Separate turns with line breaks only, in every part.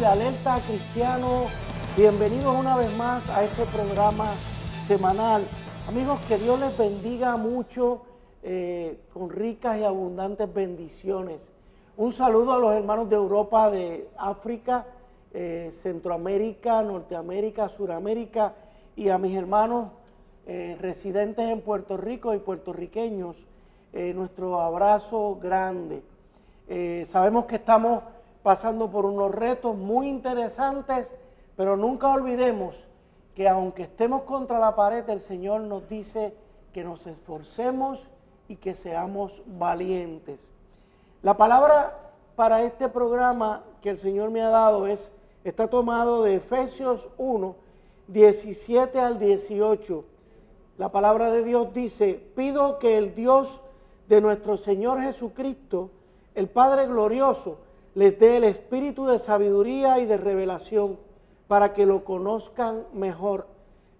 de Alerta Cristiano, bienvenidos una vez más a este programa semanal. Amigos, que Dios les bendiga mucho con ricas y abundantes bendiciones. Un saludo a los hermanos de Europa, de África, Centroamérica, Norteamérica, Suramérica y a mis hermanos residentes en Puerto Rico y puertorriqueños, nuestro abrazo grande. Sabemos que estamos pasando por unos retos muy interesantes, pero nunca olvidemos que aunque estemos contra la pared, el Señor nos dice que nos esforcemos y que seamos valientes. La palabra para este programa que el Señor me ha dado está tomado de Efesios 1, 17 al 18. La palabra de Dios dice: pido que el Dios de nuestro Señor Jesucristo, el Padre glorioso, les dé el espíritu de sabiduría y de revelación para que lo conozcan mejor.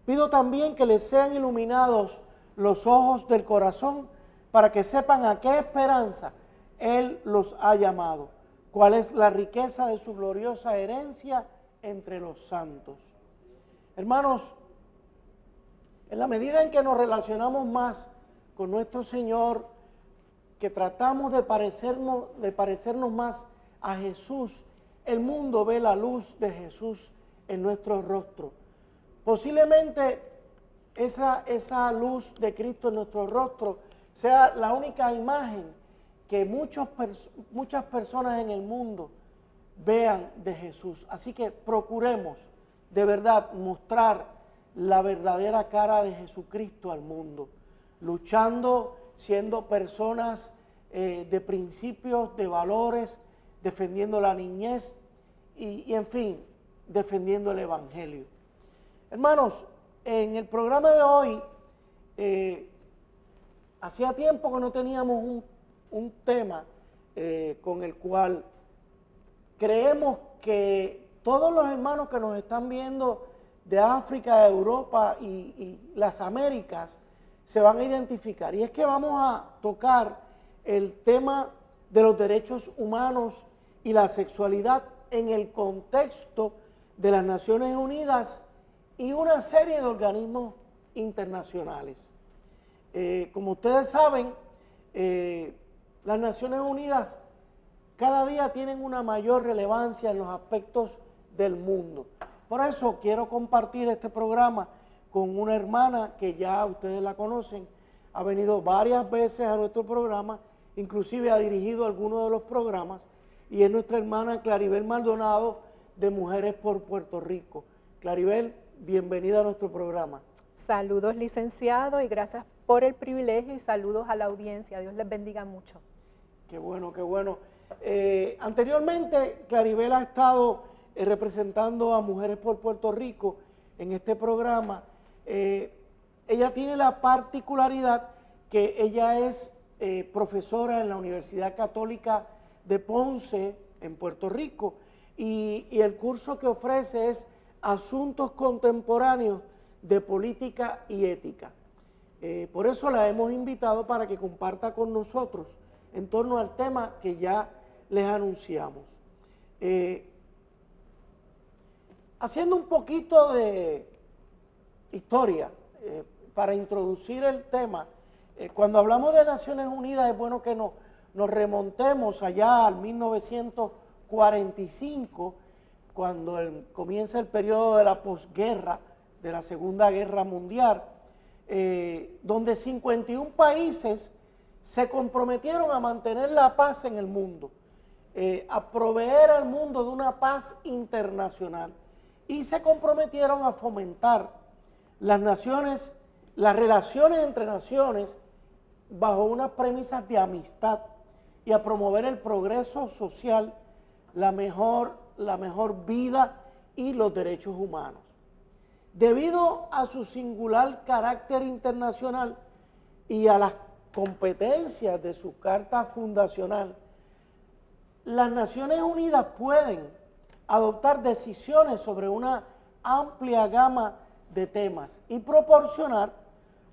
Pido también que les sean iluminados los ojos del corazón para que sepan a qué esperanza Él los ha llamado, cuál es la riqueza de su gloriosa herencia entre los santos. Hermanos, en la medida en que nos relacionamos más con nuestro Señor, que tratamos de parecernos más a Jesús, el mundo ve la luz de Jesús en nuestro rostro. Posiblemente esa luz de Cristo en nuestro rostro sea la única imagen que muchas personas en el mundo vean de Jesús. Así que procuremos de verdad mostrar la verdadera cara de Jesucristo al mundo, luchando, siendo personas de principios, de valores, defendiendo la niñez y en fin, defendiendo el Evangelio. Hermanos, en el programa de hoy, hacía tiempo que no teníamos un tema con el cual creemos que todos los hermanos que nos están viendo de África, de Europa y las Américas se van a identificar. Y es que vamos a tocar el tema de los derechos humanos y la sexualidad en el contexto de las Naciones Unidas y una serie de organismos internacionales. Como ustedes saben, las Naciones Unidas cada día tienen una mayor relevancia en los aspectos del mundo. Por eso quiero compartir este programa con una hermana que ya ustedes la conocen, ha venido varias veces a nuestro programa, inclusive ha dirigido algunos de los programas, y es nuestra hermana Claribel Maldonado de Mujeres por Puerto Rico. Claribel, bienvenida a nuestro programa.
Saludos, licenciado, y gracias por el privilegio y saludos a la audiencia. Dios les bendiga mucho.
Qué bueno, qué bueno. Anteriormente, Claribel ha estado representando a Mujeres por Puerto Rico en este programa. Ella tiene la particularidad que ella es profesora en la Universidad Católica de Ponce, en Puerto Rico, y el curso que ofrece es Asuntos Contemporáneos de Política y Ética. Por eso la hemos invitado para que comparta con nosotros en torno al tema que ya les anunciamos. Haciendo un poquito de historia para introducir el tema, cuando hablamos de Naciones Unidas es bueno que nos remontemos allá al 1945, cuando comienza el periodo de la posguerra, de la Segunda Guerra Mundial, donde 51 países se comprometieron a mantener la paz en el mundo, a proveer al mundo de una paz internacional, y se comprometieron a fomentar las relaciones entre naciones bajo unas premisas de amistad y a promover el progreso social, la mejor vida y los derechos humanos. Debido a su singular carácter internacional y a las competencias de su carta fundacional, las Naciones Unidas pueden adoptar decisiones sobre una amplia gama de temas y proporcionar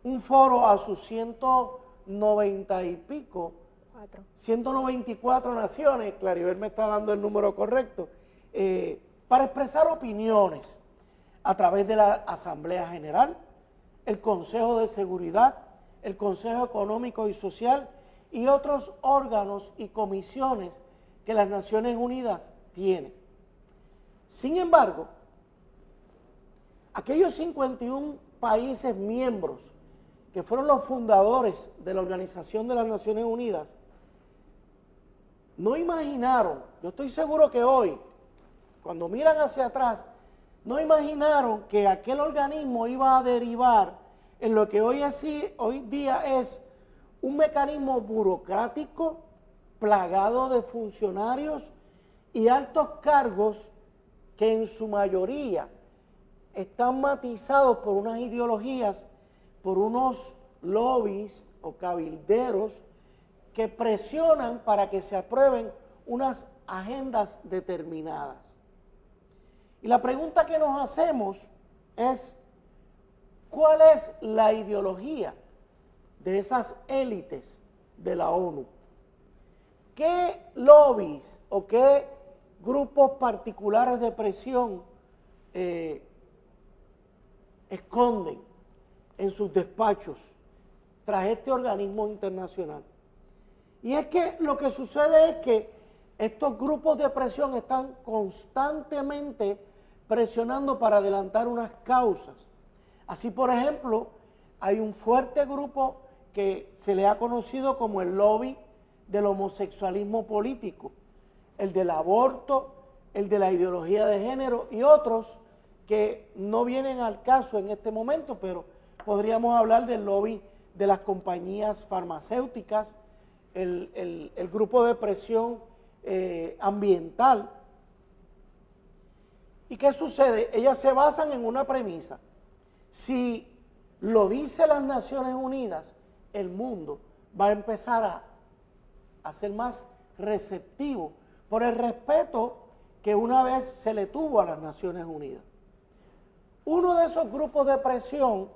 un foro a sus 194 naciones, Claribel me está dando el número correcto, para expresar opiniones a través de la Asamblea General, el Consejo de Seguridad, el Consejo Económico y Social y otros órganos y comisiones que las Naciones Unidas tienen. Sin embargo, aquellos 51 países miembros que fueron los fundadores de la Organización de las Naciones Unidas, no imaginaron, yo estoy seguro que hoy, cuando miran hacia atrás, no imaginaron que aquel organismo iba a derivar en lo que hoy día es un mecanismo burocrático, plagado de funcionarios y altos cargos que en su mayoría están matizados por unas ideologías, por unos lobbies o cabilderos que presionan para que se aprueben unas agendas determinadas. Y la pregunta que nos hacemos es, ¿cuál es la ideología de esas élites de la ONU? ¿Qué lobbies o qué grupos particulares de presión esconden en sus despachos tras este organismo internacional? Y es que lo que sucede es que estos grupos de presión están constantemente presionando para adelantar unas causas. Así, por ejemplo, hay un fuerte grupo que se le ha conocido como el lobby del homosexualismo político, el del aborto, el de la ideología de género y otros que no vienen al caso en este momento, pero podríamos hablar del lobby de las compañías farmacéuticas, el grupo de presión ambiental. ¿Y qué sucede? Ellas se basan en una premisa. Si lo dice las Naciones Unidas, el mundo va a empezar a ser más receptivo por el respeto que una vez se le tuvo a las Naciones Unidas. Uno de esos grupos de presión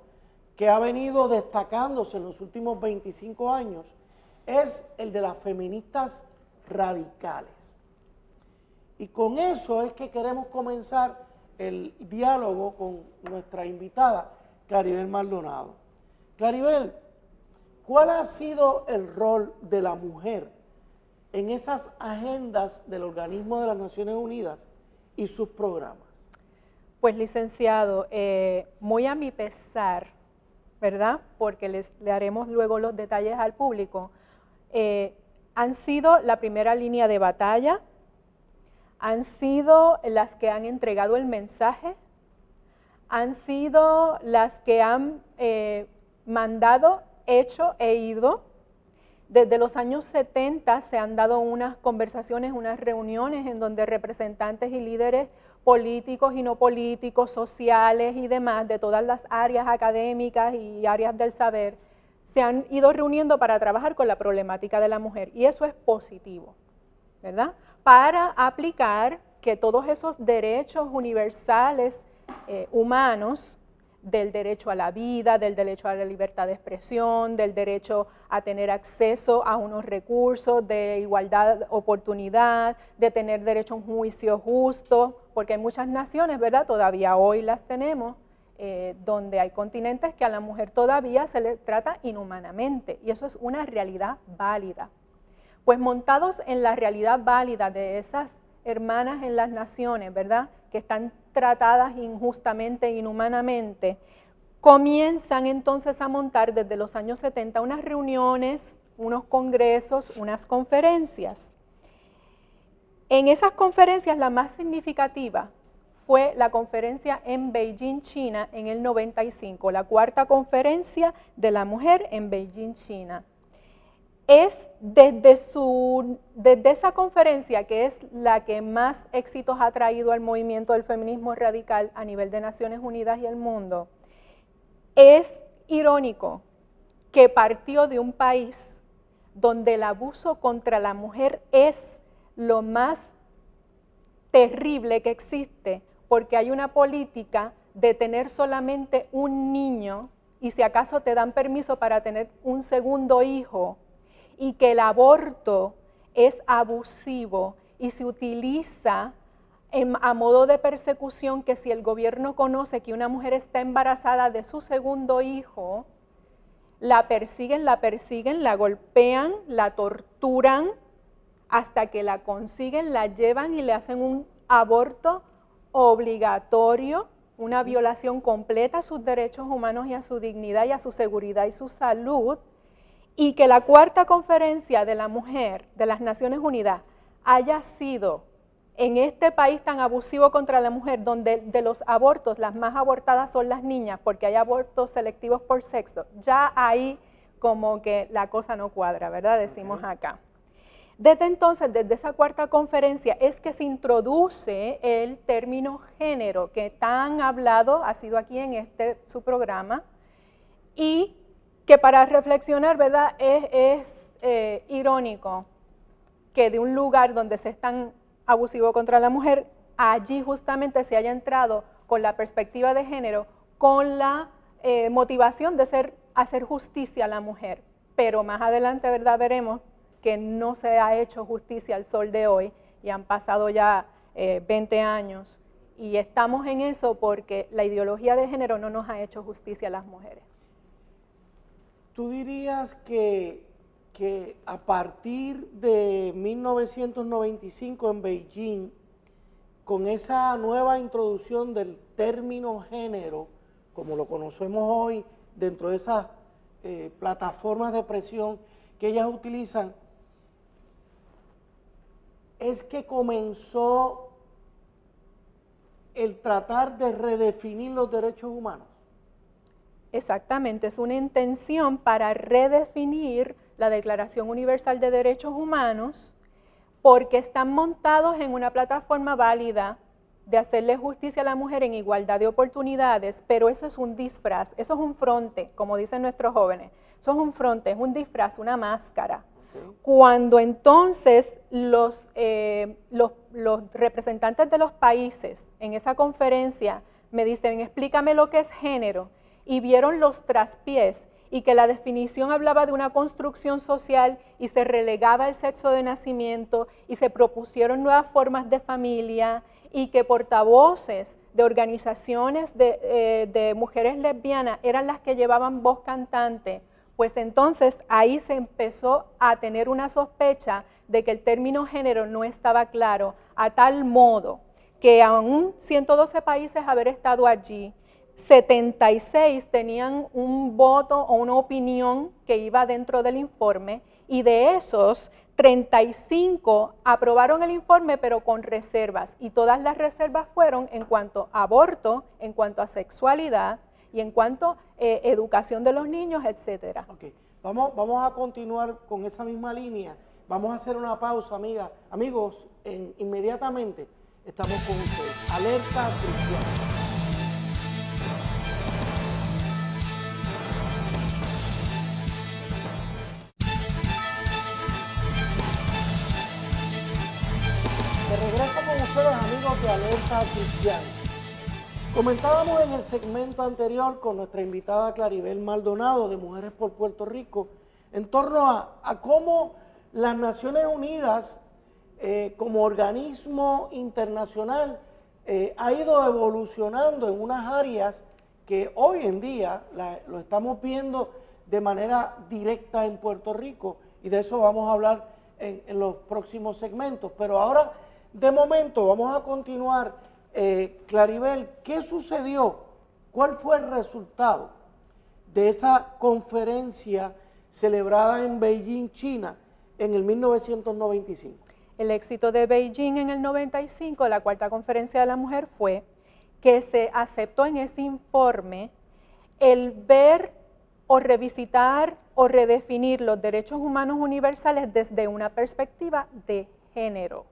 que ha venido destacándose en los últimos 25 años es el de las feministas radicales. Y con eso es que queremos comenzar el diálogo con nuestra invitada, Claribel Maldonado. Claribel, ¿cuál ha sido el rol de la mujer en esas agendas del organismo de las Naciones Unidas y sus programas?
Pues, licenciado, muy a mi pesar, ¿verdad? Porque le haremos luego los detalles al público, han sido la primera línea de batalla, han sido las que han entregado el mensaje, han sido las que han mandado, hecho e ido. Desde los años 70 se han dado unas conversaciones, unas reuniones en donde representantes y líderes políticos y no políticos, sociales y demás, de todas las áreas académicas y áreas del saber, se han ido reuniendo para trabajar con la problemática de la mujer, y eso es positivo, ¿verdad? Para aplicar que todos esos derechos universales humanos, del derecho a la vida, del derecho a la libertad de expresión, del derecho a tener acceso a unos recursos de igualdad de oportunidad, de tener derecho a un juicio justo, porque hay muchas naciones, ¿verdad? Todavía hoy las tenemos, donde hay continentes que a la mujer todavía se le trata inhumanamente, y eso es una realidad válida. Pues montados en la realidad válida de esas hermanas en las naciones, ¿verdad?, que están tratadas injustamente e inhumanamente, comienzan entonces a montar desde los años 70 unas reuniones, unos congresos, unas conferencias. En esas conferencias la más significativa fue la conferencia en Beijing, China, en el 95, la cuarta conferencia de la mujer en Beijing, China. Es desde esa conferencia, que es la que más éxitos ha traído al movimiento del feminismo radical a nivel de Naciones Unidas y el mundo, es irónico que partió de un país donde el abuso contra la mujer es lo más terrible que existe, porque hay una política de tener solamente un niño y si acaso te dan permiso para tener un segundo hijo, y que el aborto es abusivo y se utiliza a modo de persecución, que si el gobierno conoce que una mujer está embarazada de su segundo hijo, la persiguen, la golpean, la torturan, hasta que la consiguen, la llevan y le hacen un aborto obligatorio, una violación completa a sus derechos humanos y a su dignidad y a su seguridad y su salud, y que la Cuarta Conferencia de la Mujer de las Naciones Unidas haya sido en este país tan abusivo contra la mujer, donde de los abortos las más abortadas son las niñas, porque hay abortos selectivos por sexo, ya ahí como que la cosa no cuadra, ¿verdad? Decimos acá. Desde entonces, desde esa cuarta conferencia, es que se introduce el término género, que tan hablado ha sido aquí en su programa, y que para reflexionar, ¿verdad? Es irónico que de un lugar donde se es tan abusivo contra la mujer, allí justamente se haya entrado con la perspectiva de género, con la motivación de hacer justicia a la mujer. Pero más adelante, ¿verdad? Veremos que no se ha hecho justicia al sol de hoy y han pasado ya 20 años y estamos en eso porque la ideología de género no nos ha hecho justicia a las mujeres.
¿Tú dirías que a partir de 1995 en Beijing, con esa nueva introducción del término género, como lo conocemos hoy, dentro de esas plataformas de presión que ellas utilizan, es que comenzó el tratar de redefinir los derechos humanos?
Exactamente, es una intención para redefinir la Declaración Universal de Derechos Humanos, porque están montados en una plataforma válida de hacerle justicia a la mujer en igualdad de oportunidades, pero eso es un disfraz, eso es un fronte, como dicen nuestros jóvenes, eso es un fronte, es un disfraz, una máscara. Cuando entonces los representantes de los países en esa conferencia me dicen, explícame lo que es género, y vieron los traspiés y que la definición hablaba de una construcción social y se relegaba el sexo de nacimiento y se propusieron nuevas formas de familia y que portavoces de organizaciones de mujeres lesbianas eran las que llevaban voz cantante, pues entonces ahí se empezó a tener una sospecha de que el término género no estaba claro, a tal modo que aún 112 países haber estado allí, 76 tenían un voto o una opinión que iba dentro del informe y de esos 35 aprobaron el informe pero con reservas y todas las reservas fueron en cuanto a aborto, en cuanto a sexualidad y en cuanto a educación de los niños, etcétera.
Okay. Vamos a continuar con esa misma línea. Vamos a hacer una pausa, amigos, inmediatamente estamos con ustedes. Alerta Cristiana. De regreso con ustedes, amigos de Alerta Cristiana. Comentábamos en el segmento anterior con nuestra invitada Claribel Maldonado de Mujeres por Puerto Rico en torno a cómo las Naciones Unidas como organismo internacional ha ido evolucionando en unas áreas que hoy en día lo estamos viendo de manera directa en Puerto Rico y de eso vamos a hablar en los próximos segmentos. Pero ahora, de momento, vamos a continuar. Claribel, ¿qué sucedió? ¿Cuál fue el resultado de esa conferencia celebrada en Beijing, China, en el 1995?
El éxito de Beijing en el 95, la cuarta conferencia de la mujer, fue que se aceptó en ese informe el ver o revisitar o redefinir los derechos humanos universales desde una perspectiva de género,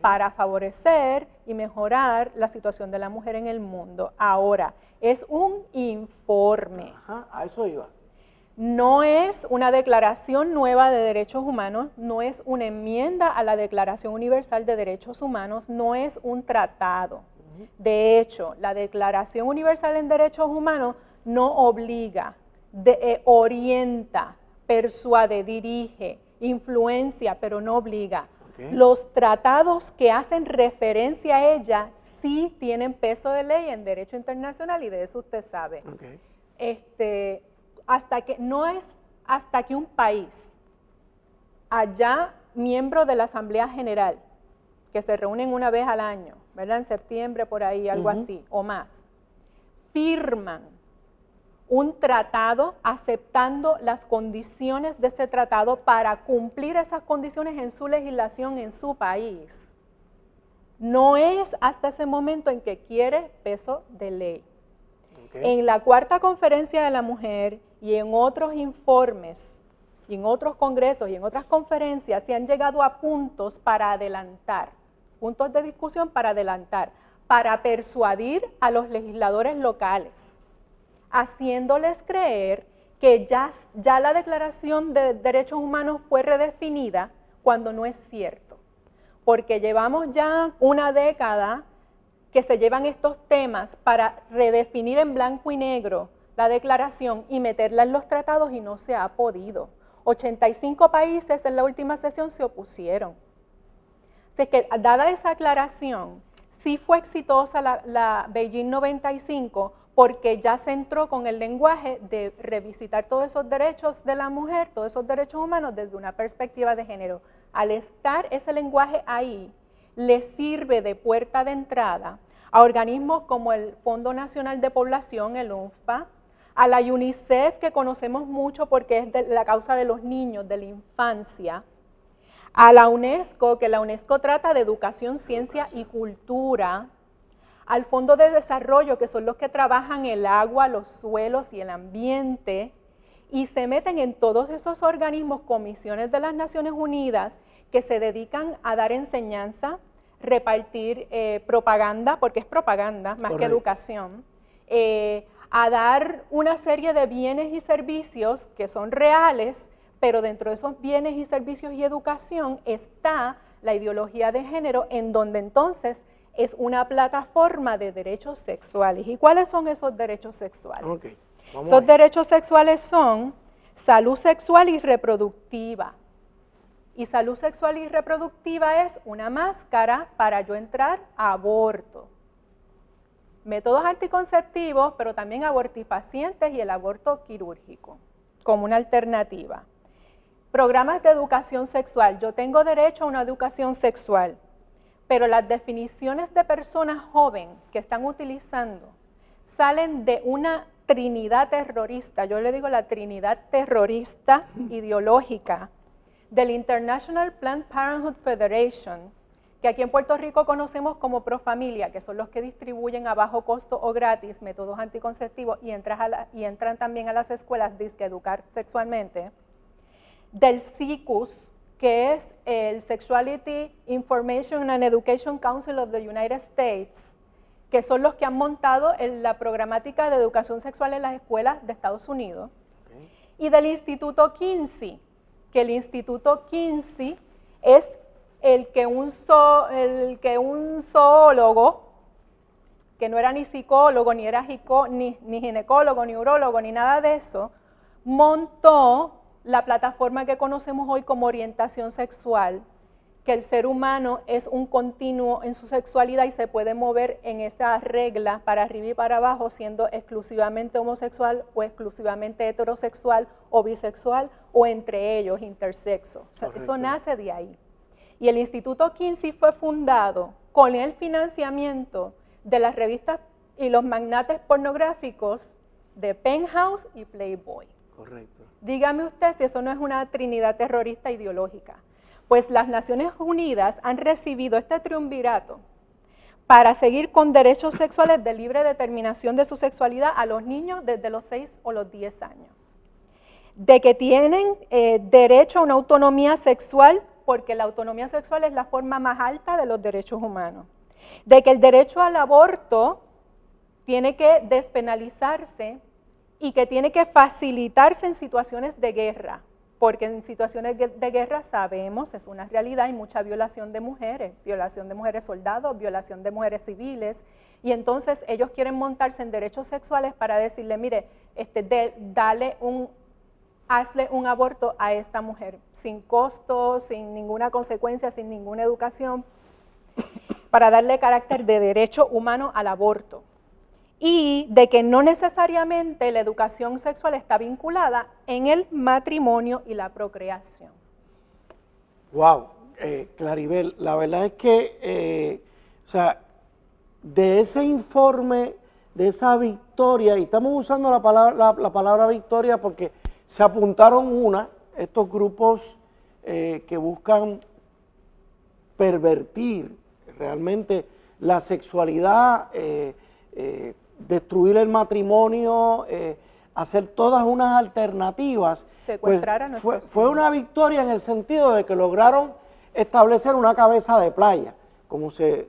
para favorecer y mejorar la situación de la mujer en el mundo. Ahora, es un informe.
Ajá, a eso iba.
No es una declaración nueva de derechos humanos, no es una enmienda a la Declaración Universal de Derechos Humanos, no es un tratado. De hecho, la Declaración Universal en Derechos Humanos no obliga, orienta, persuade, dirige, influencia, pero no obliga. Los tratados que hacen referencia a ella sí tienen peso de ley en derecho internacional y de eso usted sabe. No es hasta que un país, allá miembro de la Asamblea General, que se reúnen una vez al año, ¿verdad? En septiembre por ahí, algo así, o más, firman un tratado aceptando las condiciones de ese tratado para cumplir esas condiciones en su legislación en su país. No es hasta ese momento en que quiere peso de ley. En la Cuarta Conferencia de la Mujer y en otros informes, y en otros congresos y en otras conferencias se han llegado a puntos para adelantar, puntos de discusión para adelantar, para persuadir a los legisladores locales, haciéndoles creer que ya la Declaración de Derechos Humanos fue redefinida cuando no es cierto, porque llevamos ya una década que se llevan estos temas para redefinir en blanco y negro la declaración y meterla en los tratados y no se ha podido. 85 países en la última sesión se opusieron. Así que, dada esa aclaración, sí fue exitosa la Beijing 95 porque ya se entró con el lenguaje de revisitar todos esos derechos de la mujer, todos esos derechos humanos desde una perspectiva de género. Al estar ese lenguaje ahí, le sirve de puerta de entrada a organismos como el Fondo Nacional de Población, el UNFPA, a la UNICEF, que conocemos mucho porque es de la causa de los niños, de la infancia, a la UNESCO, que la UNESCO trata de educación, ciencia y cultura, al Fondo de Desarrollo, que son los que trabajan el agua, los suelos y el ambiente, y se meten en todos esos organismos, comisiones de las Naciones Unidas, que se dedican a dar enseñanza, repartir propaganda, porque es propaganda más que educación, a dar una serie de bienes y servicios que son reales, pero dentro de esos bienes y servicios y educación está la ideología de género, en donde entonces es una plataforma de derechos sexuales. ¿Y cuáles son esos derechos sexuales? Esos derechos sexuales son salud sexual y reproductiva. Y salud sexual y reproductiva es una máscara para yo entrar a aborto. Métodos anticonceptivos, pero también abortifacientes y el aborto quirúrgico, como una alternativa. Programas de educación sexual. Yo tengo derecho a una educación sexual, pero las definiciones de personas jóvenes que están utilizando salen de una trinidad terrorista, yo le digo la trinidad terrorista ideológica, del International Planned Parenthood Federation, que aquí en Puerto Rico conocemos como Profamilia, que son los que distribuyen a bajo costo o gratis métodos anticonceptivos y entran también a las escuelas disque educar sexualmente, del SICUS, que es el Sexuality Information and Education Council of the United States, que son los que han montado la programática de educación sexual en las escuelas de Estados Unidos, y del Instituto Kinsey, que el Instituto Kinsey es el que un zoólogo, que no era ni psicólogo, ni ginecólogo, ni urólogo, ni nada de eso, montó la plataforma que conocemos hoy como orientación sexual, que el ser humano es un continuo en su sexualidad y se puede mover en esa regla para arriba y para abajo, siendo exclusivamente homosexual o exclusivamente heterosexual o bisexual o entre ellos intersexo. O sea, eso nace de ahí. Y el Instituto Kinsey fue fundado con el financiamiento de las revistas y los magnates pornográficos de Penthouse y Playboy.
Correcto.
Dígame usted si eso no es una trinidad terrorista ideológica. Pues las Naciones Unidas han recibido este triunvirato para seguir con derechos sexuales de libre determinación de su sexualidad a los niños desde los 6 o los 10 años. De que tienen derecho a una autonomía sexual, porque la autonomía sexual es la forma más alta de los derechos humanos. De que el derecho al aborto tiene que despenalizarse y que tiene que facilitarse en situaciones de guerra, porque en situaciones de guerra sabemos, es una realidad, hay mucha violación de mujeres soldados, violación de mujeres civiles, y entonces ellos quieren montarse en derechos sexuales para decirle, mire, dale un hazle un aborto a esta mujer, sin costo, sin ninguna consecuencia, sin ninguna educación, para darle carácter de derecho humano al aborto. Y de que no necesariamente la educación sexual está vinculada en el matrimonio y la procreación.
Wow, Claribel, la verdad es que, o sea, de ese informe, de esa victoria, y estamos usando la palabra victoria porque se apuntaron estos grupos que buscan pervertir realmente la sexualidad, destruir el matrimonio, hacer todas unas alternativas.
Secuestrar a nuestros hijos.
Fue una victoria en el sentido de que lograron establecer una cabeza de playa, como se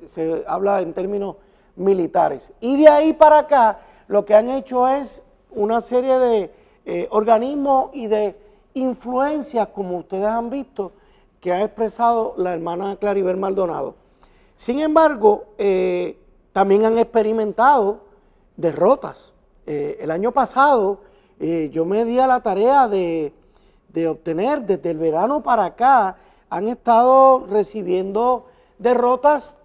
habla en términos militares. Y de ahí para acá, lo que han hecho es una serie de organismos y de influencias, como ustedes han visto, que ha expresado la hermana Claribel Maldonado. Sin embargo, también han experimentado derrotas. El año pasado yo me di a la tarea de obtener, desde el verano para acá, han estado recibiendo derrotas,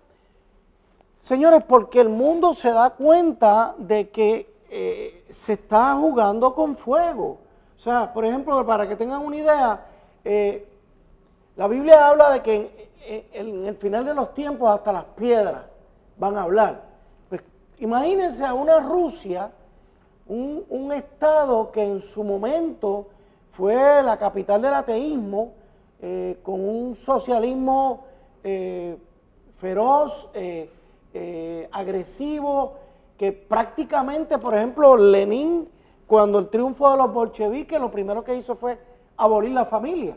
señores, porque el mundo se da cuenta de que se está jugando con fuego. O sea, por ejemplo, para que tengan una idea, la Biblia habla de que en el final de los tiempos hasta las piedras van a hablar. Pues imagínense a una Rusia, un estado que en su momento fue la capital del ateísmo, con un socialismo feroz, agresivo, que prácticamente, por ejemplo, Lenin, cuando el triunfo de los bolcheviques, lo primero que hizo fue abolir la familia.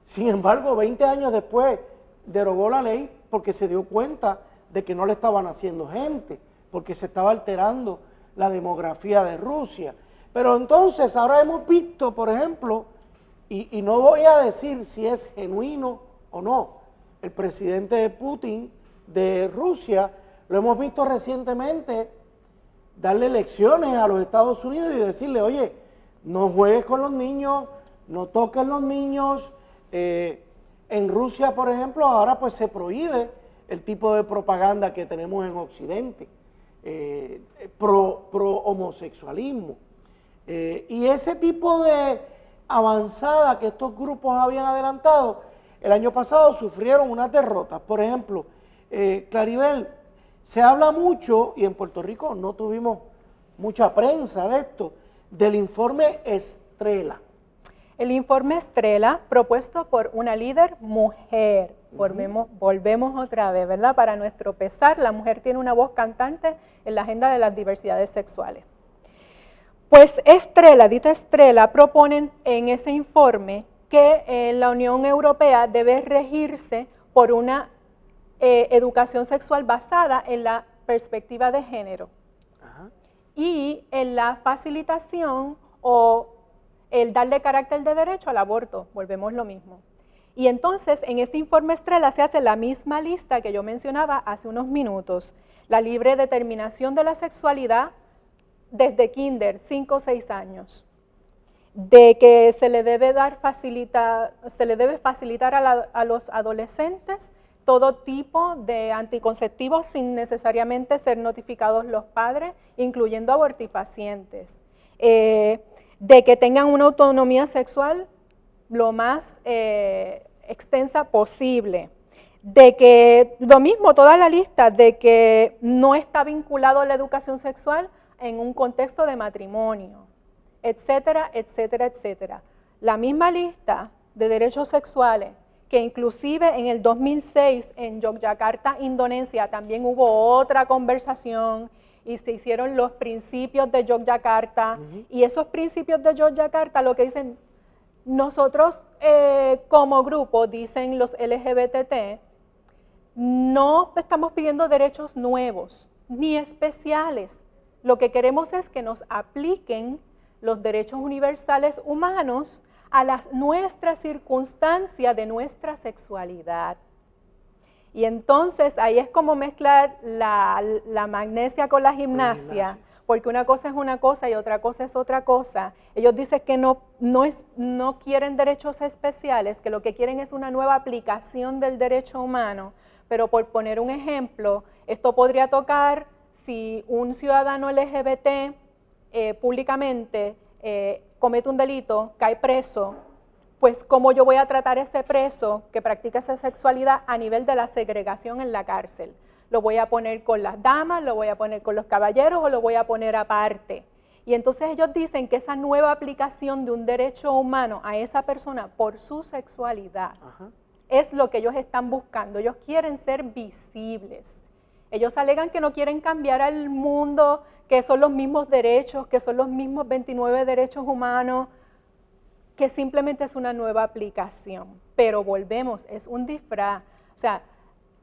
Sin embargo, 20 años después derogó la ley porque se dio cuenta de que no le estaban haciendo gente, porque se estaba alterando la demografía de Rusia. Pero entonces ahora hemos visto, por ejemplo, y no voy a decir si es genuino o no, el presidente Putin de Rusia, lo hemos visto recientemente darle lecciones a los Estados Unidos y decirle, oye, no juegues con los niños, no toques los niños. En Rusia, por ejemplo, ahora pues se prohíbe el tipo de propaganda que tenemos en Occidente, pro homosexualismo. Y ese tipo de avanzada que estos grupos habían adelantado, el año pasado sufrieron unas derrotas. Por ejemplo, Claribel, se habla mucho, y en Puerto Rico no tuvimos mucha prensa de esto, del informe Estrela.
El informe Estrela, propuesto por una líder mujer. Volvemos otra vez, ¿verdad? Para nuestro pesar, la mujer tiene una voz cantante en la agenda de las diversidades sexuales. Pues Estrela proponen en ese informe que la Unión Europea debe regirse por una educación sexual basada en la perspectiva de género. Ajá. Y en la facilitación o el darle carácter de derecho al aborto, volvemos lo mismo. Y entonces en este informe Estrela se hace la misma lista que yo mencionaba hace unos minutos, la libre determinación de la sexualidad desde kinder, 5 o 6 años, de que se le debe facilitar a los adolescentes todo tipo de anticonceptivos sin necesariamente ser notificados los padres, incluyendo abortifacientes. De que tengan una autonomía sexual lo más extensa posible, de que, lo mismo, toda la lista, de que no está vinculado a la educación sexual en un contexto de matrimonio, etcétera, etcétera, etcétera. La misma lista de derechos sexuales, que inclusive en el 2006 en Yogyakarta, Indonesia, también hubo otra conversación, y se hicieron los principios de Yogyakarta, y esos principios de Yogyakarta lo que dicen, nosotros como grupo, dicen los LGBT, no estamos pidiendo derechos nuevos, ni especiales, lo que queremos es que nos apliquen los derechos universales humanos a nuestra circunstancia de nuestra sexualidad. Y entonces ahí es como mezclar la magnesia con la gimnasia, porque una cosa es una cosa y otra cosa es otra cosa. Ellos dicen que no quieren derechos especiales, que lo que quieren es una nueva aplicación del derecho humano, pero por poner un ejemplo, esto podría tocar si un ciudadano LGBT públicamente comete un delito, cae preso, pues cómo yo voy a tratar a ese preso que practica esa sexualidad a nivel de la segregación en la cárcel. Lo voy a poner con las damas, lo voy a poner con los caballeros o lo voy a poner aparte. Y entonces ellos dicen que esa nueva aplicación de un derecho humano a esa persona por su sexualidad es lo que ellos están buscando. Ellos quieren ser visibles. Ellos alegan que no quieren cambiar al mundo, que son los mismos derechos, que son los mismos 29 derechos humanos, que simplemente es una nueva aplicación. Pero volvemos, es un disfraz. O sea,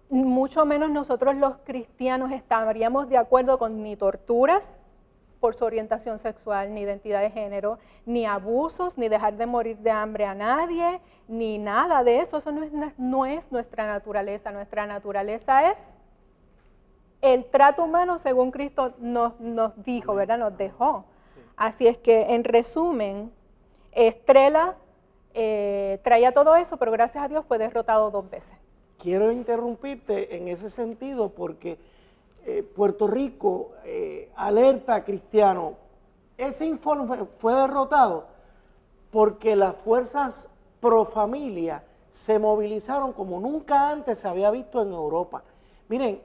mucho menos nosotros los cristianos estaríamos de acuerdo con ni torturas por su orientación sexual, ni identidad de género, ni abusos, ni dejar de morir de hambre a nadie, ni nada de eso. Eso no es nuestra naturaleza. Nuestra naturaleza es el trato humano según Cristo nos dijo, ¿verdad? Nos dejó. Así es que, en resumen, Estrella traía todo eso, pero gracias a Dios fue derrotado 2 veces.
Quiero interrumpirte en ese sentido porque Puerto Rico, Alerta Cristiano, ese informe fue derrotado porque las fuerzas pro familia se movilizaron como nunca antes se había visto en Europa. Miren,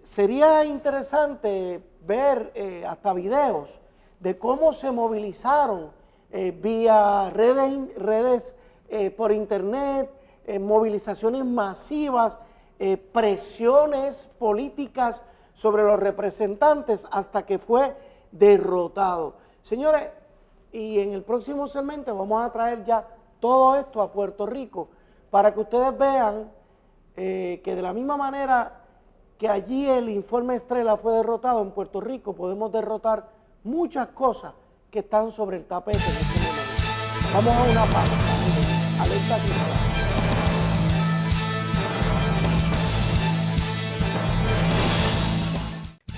sería interesante ver hasta videos de cómo se movilizaron vía redes por internet, movilizaciones masivas, presiones políticas sobre los representantes hasta que fue derrotado. Señores, y en el próximo segmento vamos a traer ya todo esto a Puerto Rico para que ustedes vean que de la misma manera que allí el informe Estrella fue derrotado, en Puerto Rico podemos derrotar muchas cosas que están sobre el tapete en este momento. Vamos a una pausa. Alerta Cristiano.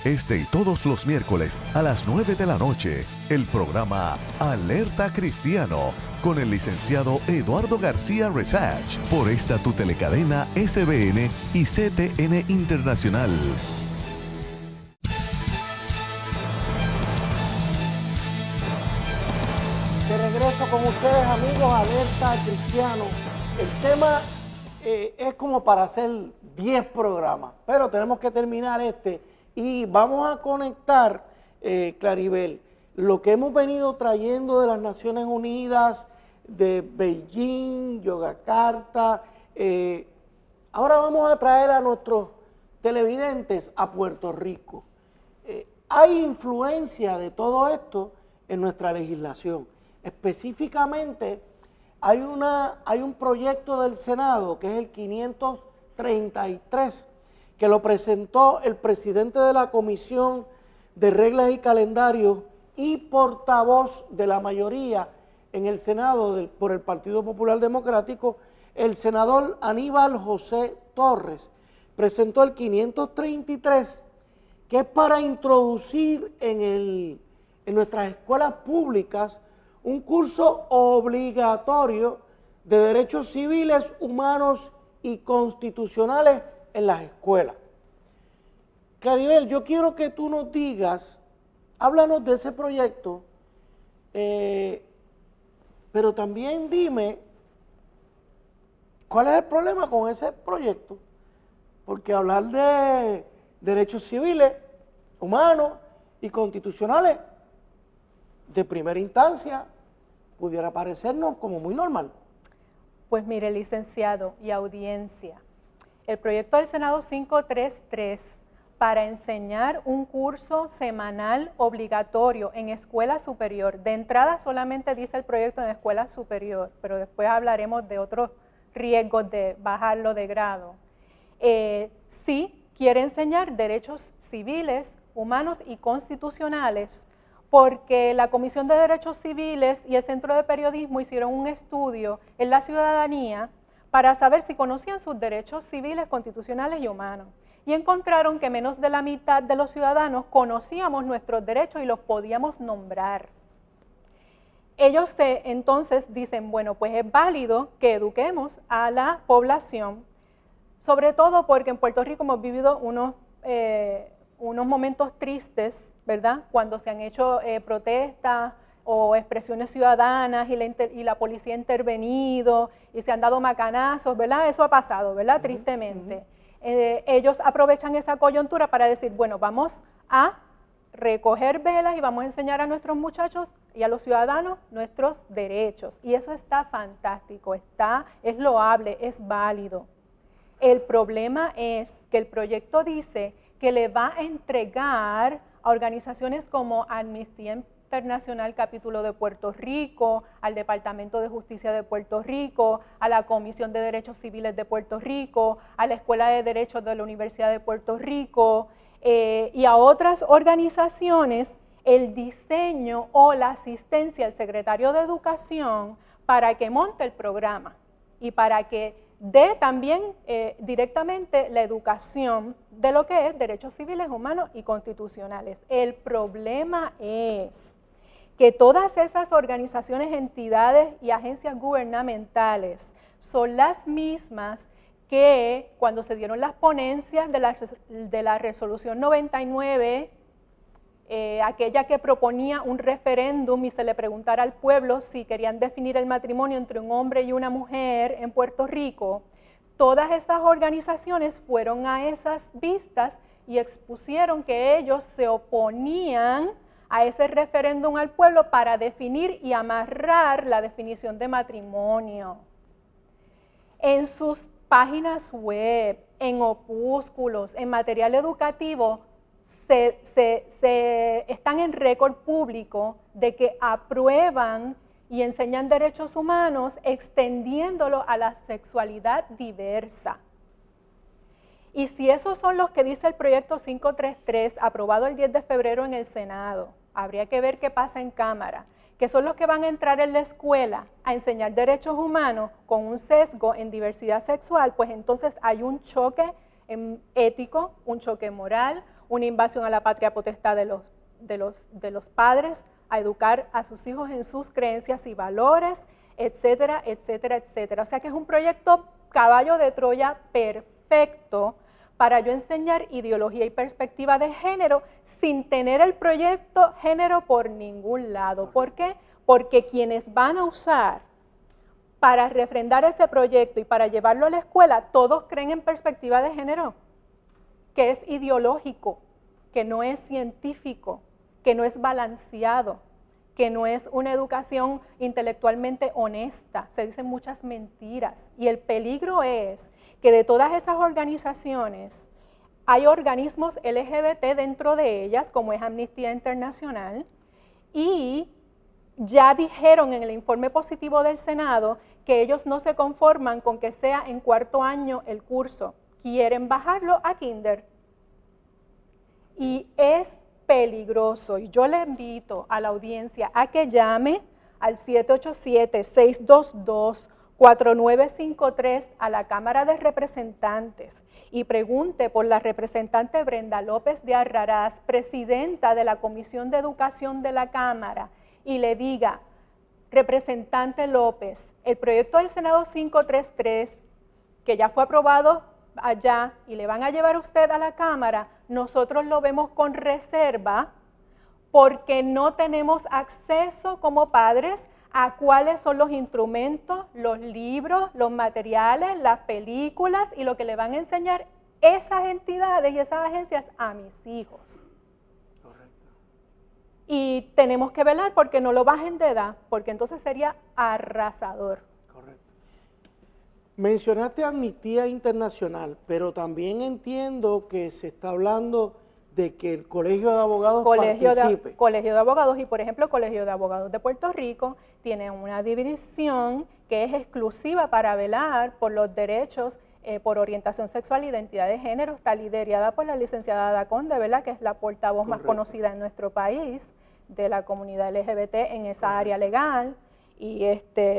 Este y todos los miércoles a las 9 de la noche, el programa Alerta Cristiano con el licenciado Eduardo García Resach por esta tu telecadena SBN y CTN Internacional.
De regreso con ustedes, amigos, Alerta Cristiano. El tema es como para hacer 10 programas, pero tenemos que terminar este. Y vamos a conectar, Claribel, lo que hemos venido trayendo de las Naciones Unidas, de Beijing, Yogyakarta. Ahora vamos a traer a nuestros televidentes a Puerto Rico. Hay influencia de todo esto en nuestra legislación. Específicamente, hay un proyecto del Senado, que es el 533, que lo presentó el presidente de la Comisión de Reglas y Calendarios y portavoz de la mayoría en el Senado por el Partido Popular Democrático, el senador Aníbal José Torres. Presentó el 533, que es para introducir en nuestras escuelas públicas un curso obligatorio de derechos civiles, humanos y constitucionales en las escuelas. Claribel, yo quiero que tú nos digas, háblanos de ese proyecto, pero también dime cuál es el problema con ese proyecto, porque hablar de derechos civiles, humanos y constitucionales de primera instancia pudiera parecernos como muy normal.
Pues mire, licenciado y audiencia, el proyecto del Senado 533 para enseñar un curso semanal obligatorio en escuela superior. De entrada solamente dice el proyecto en escuela superior, pero después hablaremos de otros riesgos de bajarlo de grado. Sí quiere enseñar derechos civiles, humanos y constitucionales, porque la Comisión de Derechos Civiles y el Centro de Periodismo hicieron un estudio en la ciudadanía para saber si conocían sus derechos civiles, constitucionales y humanos. y encontraron que menos de la mitad de los ciudadanos conocíamos nuestros derechos y los podíamos nombrar. Ellos entonces dicen, bueno, pues es válido que eduquemos a la población, sobre todo porque en Puerto Rico hemos vivido unos momentos tristes, ¿verdad? Cuando se han hecho protestas o expresiones ciudadanas y la policía ha intervenido y se han dado macanazos, ¿verdad? Eso ha pasado, ¿verdad? Tristemente. Ellos aprovechan esa coyuntura para decir, bueno, vamos a recoger velas y vamos a enseñar a nuestros muchachos y a los ciudadanos nuestros derechos. Y eso está fantástico, es loable, es válido. El problema es que el proyecto dice que le va a entregar a organizaciones como Amnistía Internacional Capítulo de Puerto Rico, al Departamento de Justicia de Puerto Rico, a la Comisión de Derechos Civiles de Puerto Rico, a la Escuela de Derechos de la Universidad de Puerto Rico y a otras organizaciones el diseño o la asistencia al secretario de Educación para que monte el programa y para que dé también directamente la educación de lo que es derechos civiles, humanos y constitucionales. El problema es que todas esas organizaciones, entidades y agencias gubernamentales son las mismas que cuando se dieron las ponencias de la resolución 99, aquella que proponía un referéndum y se le preguntara al pueblo si querían definir el matrimonio entre un hombre y una mujer en Puerto Rico, todas esas organizaciones fueron a esas vistas y expusieron que ellos se oponían a ese referéndum al pueblo para definir y amarrar la definición de matrimonio. En sus páginas web, en opúsculos, en material educativo, están en récord público de que aprueban y enseñan derechos humanos extendiéndolo a la sexualidad diversa. Y si esos son los que dice el proyecto 533, aprobado el 10 de febrero en el Senado, habría que ver qué pasa en Cámara, que son los que van a entrar en la escuela a enseñar derechos humanos con un sesgo en diversidad sexual, pues entonces hay un choque ético, un choque moral, una invasión a la patria potestad de los padres a educar a sus hijos en sus creencias y valores, etcétera, etcétera, etcétera. O sea que es un proyecto caballo de Troya perfecto para yo enseñar ideología y perspectiva de género sin tener el proyecto género por ningún lado. ¿Por qué? Porque quienes van a usar para refrendar ese proyecto y para llevarlo a la escuela, todos creen en perspectiva de género, que es ideológico, que no es científico, que no es balanceado, que no es una educación intelectualmente honesta. Se dicen muchas mentiras. Y el peligro es que de todas esas organizaciones hay organismos LGBT dentro de ellas, como es Amnistía Internacional, y ya dijeron en el informe positivo del Senado que ellos no se conforman con que sea en cuarto año el curso, quieren bajarlo a kinder. Y es peligroso, y yo le invito a la audiencia a que llame al 787-622-4953 a la Cámara de Representantes y pregunte por la representante Brenda López de Arrarás, presidenta de la Comisión de Educación de la Cámara, y le diga, representante López, el proyecto del Senado 533, que ya fue aprobado allá y le van a llevar a usted a la Cámara, nosotros lo vemos con reserva porque no tenemos acceso como padres a cuáles son los instrumentos, los libros, los materiales, las películas y lo que le van a enseñar esas entidades y esas agencias a mis hijos. Correcto. Y tenemos que velar porque no lo bajen de edad, porque entonces sería arrasador.
Correcto. Mencionaste Amnistía Internacional, pero también entiendo que se está hablando de que el Colegio de Abogados participe.
Colegio de Abogados y, por ejemplo, el Colegio de Abogados de Puerto Rico tiene una división que es exclusiva para velar por los derechos por orientación sexual e identidad de género. Está liderada por la licenciada Ada Conde, ¿verdad?, que es la portavoz más conocida en nuestro país de la comunidad LGBT en esa área legal. Y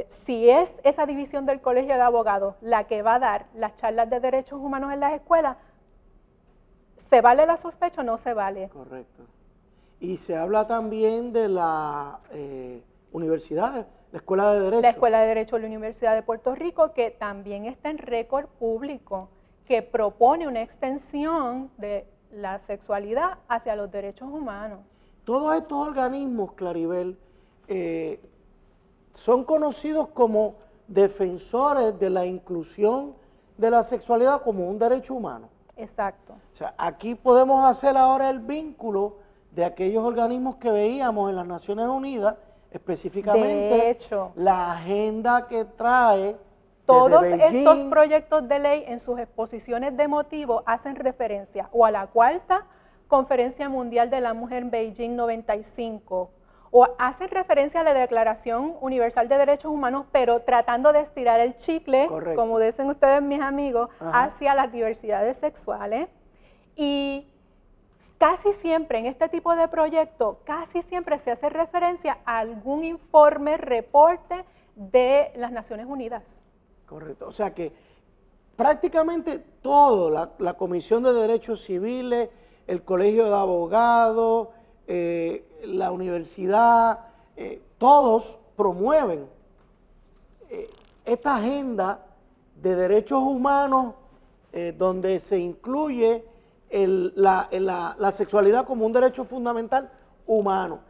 si es esa división del Colegio de Abogados la que va a dar las charlas de derechos humanos en las escuelas, ¿Se vale la sospecha o no se vale?
Correcto. Y se habla también de la universidad, la Escuela de Derecho.
La Escuela de Derecho de la Universidad de Puerto Rico, que también está en récord público, que propone una extensión de la sexualidad hacia los derechos humanos.
Todos estos organismos, Claribel, son conocidos como defensores de la inclusión de la sexualidad como un derecho humano.
Exacto.
O sea, aquí podemos hacer ahora el vínculo de aquellos organismos que veíamos en las Naciones Unidas, específicamente
De hecho,
la agenda que trae
todos
desde Beijing.
estos proyectos de ley en sus exposiciones de motivo hacen referencia o a la Cuarta Conferencia Mundial de la Mujer en Beijing 95, o hacen referencia a la Declaración Universal de Derechos Humanos, pero tratando de estirar el chicle,
Correcto.
como dicen ustedes, mis amigos,
Ajá.
hacia las diversidades sexuales. Y casi siempre en este tipo de proyectos, casi siempre se hace referencia a algún informe, reporte de las Naciones Unidas.
Correcto. O sea que prácticamente todo, la Comisión de Derechos Civiles, el Colegio de Abogados, la universidad, todos promueven esta agenda de derechos humanos donde se incluye la sexualidad como un derecho fundamental humano.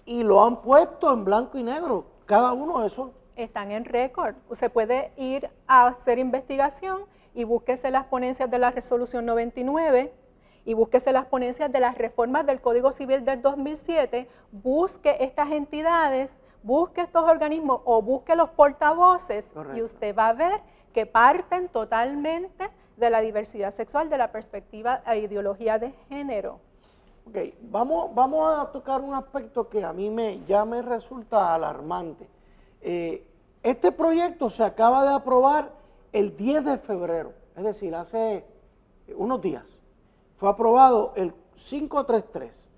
Y lo han puesto en blanco y negro, cada uno de esos.
Están en récord. Usted puede ir a hacer investigación y búsquese las ponencias de la Resolución 99 y búsquese las ponencias de las reformas del Código Civil del 2007, busque estas entidades, busque estos organismos o busque los portavoces. Correcto. Y usted va a ver que parten totalmente de la diversidad sexual, de la perspectiva e ideología de género.
Ok, vamos a tocar un aspecto que a mí ya me resulta alarmante. Este proyecto se acaba de aprobar el 10 de febrero, es decir, hace unos días. Fue aprobado el 533.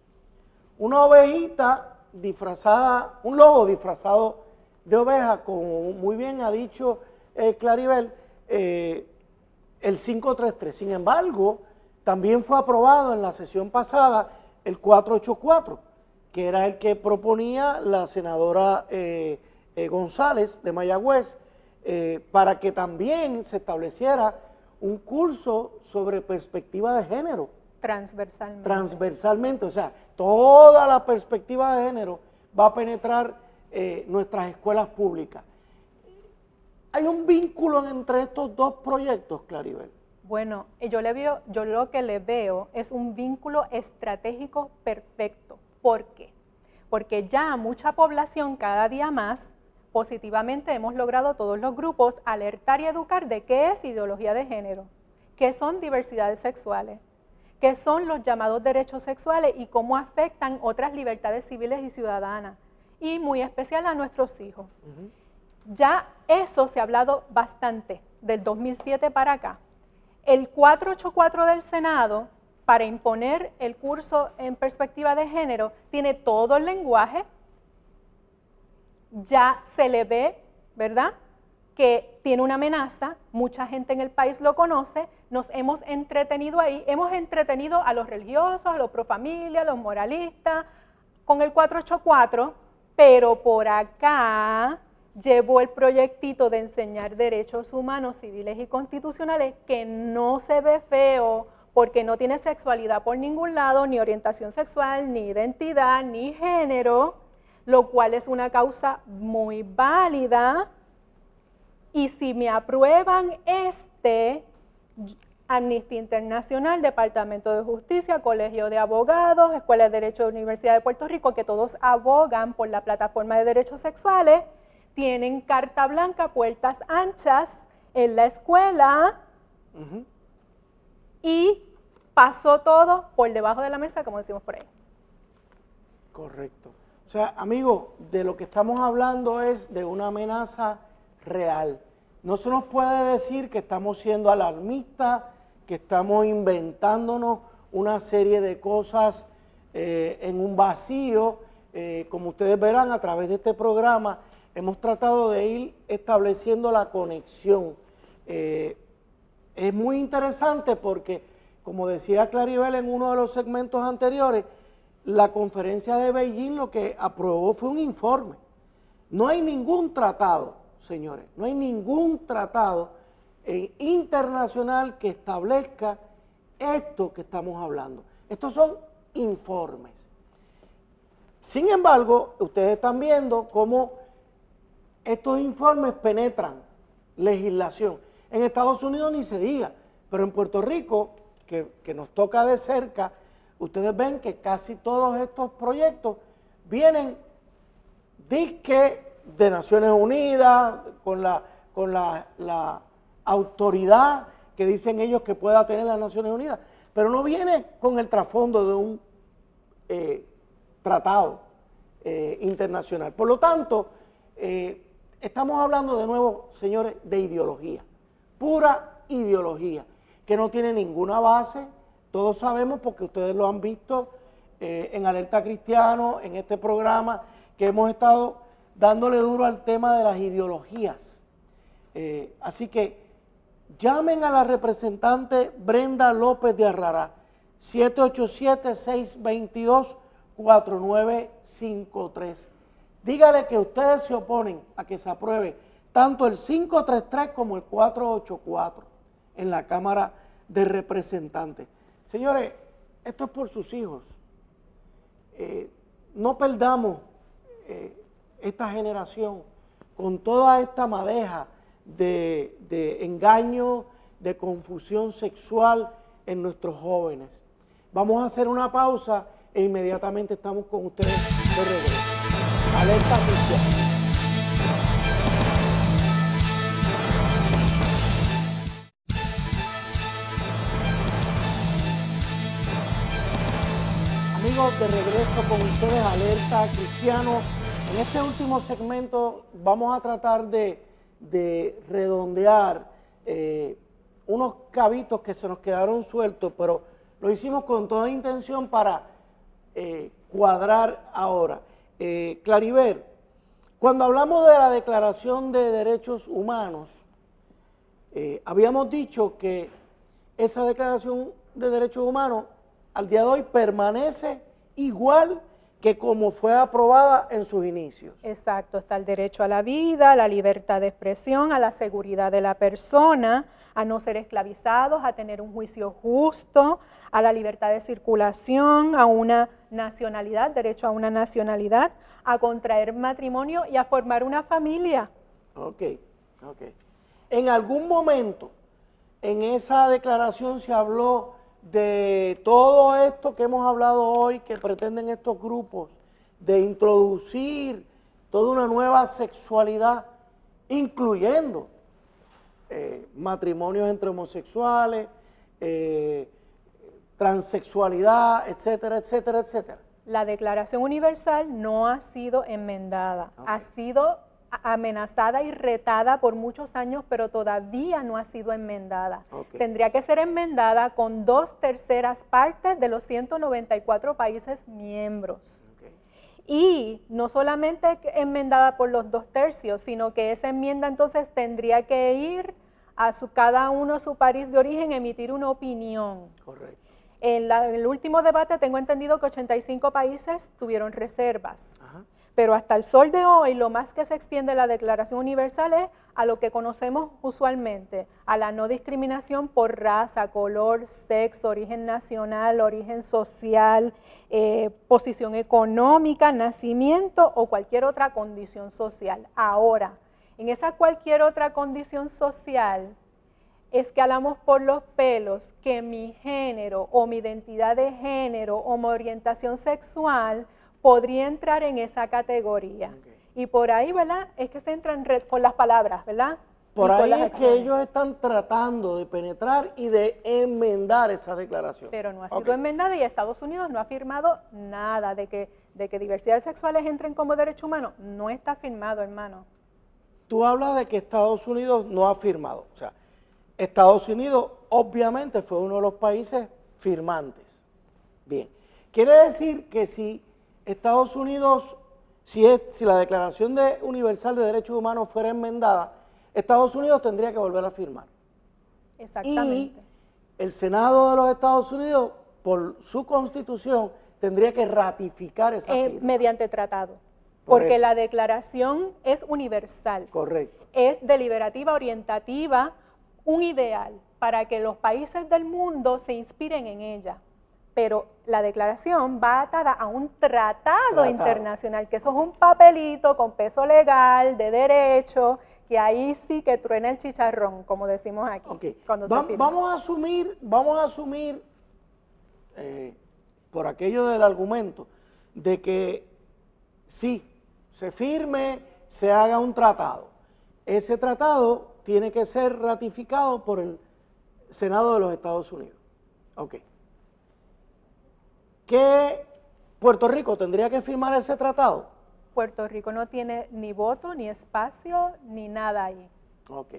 Una ovejita disfrazada, un lobo disfrazado de oveja, como muy bien ha dicho Claribel, el 533. Sin embargo, también fue aprobado en la sesión pasada el 484, que era el que proponía la senadora González de Mayagüez, para que también se estableciera un curso sobre perspectiva de género.
Transversalmente.
Transversalmente, o sea, toda la perspectiva de género va a penetrar nuestras escuelas públicas. ¿Hay un vínculo entre estos dos proyectos, Claribel?
Bueno, yo lo que le veo es un vínculo estratégico perfecto. ¿Por qué? Porque ya mucha población cada día más positivamente hemos logrado todos los grupos alertar y educar de qué es ideología de género, qué son diversidades sexuales, qué son los llamados derechos sexuales y cómo afectan otras libertades civiles y ciudadanas, y muy especial a nuestros hijos. Ya eso se ha hablado bastante, del 2007 para acá. El 484 del Senado, para imponer el curso en perspectiva de género, tiene todo el lenguaje. Ya se le ve, ¿verdad?, que tiene una amenaza, mucha gente en el país lo conoce, nos hemos entretenido ahí, hemos entretenido a los religiosos, a los pro familia, a los moralistas, con el 484, pero por acá llevó el proyectito de enseñar derechos humanos, civiles y constitucionales, que no se ve feo, porque no tiene sexualidad por ningún lado, ni orientación sexual, ni identidad, ni género, lo cual es una causa muy válida. Y si me aprueban Amnistía Internacional, Departamento de Justicia, Colegio de Abogados, Escuela de Derecho de la Universidad de Puerto Rico, que todos abogan por la plataforma de derechos sexuales, tienen carta blanca, puertas anchas en la escuela, y pasó todo por debajo de la mesa, como decimos por ahí.
Correcto. O sea, amigo, de lo que estamos hablando es de una amenaza real. No se nos puede decir que estamos siendo alarmistas, que estamos inventándonos una serie de cosas en un vacío. Como ustedes verán a través de este programa, hemos tratado de ir estableciendo la conexión. Es muy interesante porque como decía Claribel en uno de los segmentos anteriores, la conferencia de Beijing lo que aprobó fue un informe. No hay ningún tratado, señores, no hay ningún tratado internacional que establezca esto que estamos hablando. Estos son informes. Sin embargo, ustedes están viendo cómo estos informes penetran legislación. En Estados Unidos ni se diga, pero en Puerto Rico, que nos toca de cerca, ustedes ven que casi todos estos proyectos vienen de Naciones Unidas, con la autoridad que dicen ellos que pueda tener las Naciones Unidas, pero no viene con el trasfondo de un tratado internacional. Por lo tanto, estamos hablando de nuevo, señores, de ideología, pura ideología, que no tiene ninguna base. Todos sabemos, porque ustedes lo han visto en Alerta Cristiano, en este programa, que hemos estado dándole duro al tema de las ideologías. Así que llamen a la representante Brenda López de Arrará, 787-622-4953. Dígale que ustedes se oponen a que se apruebe tanto el 533 como el 484 en la Cámara de Representantes. Señores, esto es por sus hijos. No perdamos esta generación con toda esta madeja de engaño, de confusión sexual en nuestros jóvenes. Vamos a hacer una pausa e inmediatamente estamos con ustedes de regreso. Alerta Cristiana. Amigos, de regreso con ustedes, Alerta Cristiano. En este último segmento vamos a tratar de redondear unos cabitos que se nos quedaron sueltos, pero lo hicimos con toda intención para cuadrar ahora. Claribel, cuando hablamos de la Declaración de Derechos Humanos, habíamos dicho que esa Declaración de Derechos Humanos al día de hoy permanece igual que como fue aprobada en sus inicios.
Exacto, está el derecho a la vida, a la libertad de expresión, a la seguridad de la persona, a no ser esclavizados, a tener un juicio justo, a la libertad de circulación, a una nacionalidad, derecho a una nacionalidad, a contraer matrimonio y a formar una familia.
Ok. En algún momento en esa declaración se habló de todo esto que hemos hablado hoy, que pretenden estos grupos, de introducir toda una nueva sexualidad, incluyendo matrimonios entre homosexuales, transexualidad, etcétera, etcétera, etcétera.
La Declaración Universal no ha sido enmendada, ha sido amenazada y retada por muchos años, pero todavía no ha sido enmendada. Tendría que ser enmendada con 2/3 partes de los 194 países miembros. Y no solamente enmendada por los 2/3, sino que esa enmienda entonces tendría que ir a cada uno a su país de origen, emitir una opinión.
Correcto.
En el último debate tengo entendido que 85 países tuvieron reservas.
Ajá.
Pero hasta el sol de hoy, lo más que se extiende la Declaración Universal es a lo que conocemos usualmente, a la no discriminación por raza, color, sexo, origen nacional, origen social, posición económica, nacimiento o cualquier otra condición social. Ahora, en esa cualquier otra condición social, escalamos por los pelos que mi género o mi identidad de género o mi orientación sexual podría entrar en esa categoría. Y por ahí, ¿verdad? Es que se entran con las palabras, ¿verdad?
Por ahí es que ellos están tratando de penetrar y de enmendar esa declaración.
Pero no ha sido enmendada y Estados Unidos no ha firmado nada de que diversidades sexuales entren como derecho humano. No está firmado, hermano.
Tú hablas de que Estados Unidos no ha firmado. O sea, Estados Unidos obviamente fue uno de los países firmantes. Bien. Quiere decir que si Estados Unidos, si la Declaración Universal de Derechos Humanos fuera enmendada, Estados Unidos tendría que volver a firmar.
Exactamente.
el Senado de los Estados Unidos, por su constitución, tendría que ratificar esa firma.
Mediante tratado.
Por
Porque
eso.
la declaración es universal.
Correcto.
Es deliberativa, orientativa, un ideal para que los países del mundo se inspiren en ella. Pero la declaración va atada a un tratado internacional, que eso es un papelito con peso legal, de derecho, que ahí sí que truena el chicharrón, como decimos aquí.
Okay.
Cuando se firma.
Vamos a asumir por aquello del argumento, de que sí, se firme, se haga un tratado. Ese tratado tiene que ser ratificado por el Senado de los Estados Unidos. Ok. ¿Qué Puerto Rico tendría que firmar ese tratado?
Puerto Rico no tiene ni voto, ni espacio, ni nada ahí.
Ok.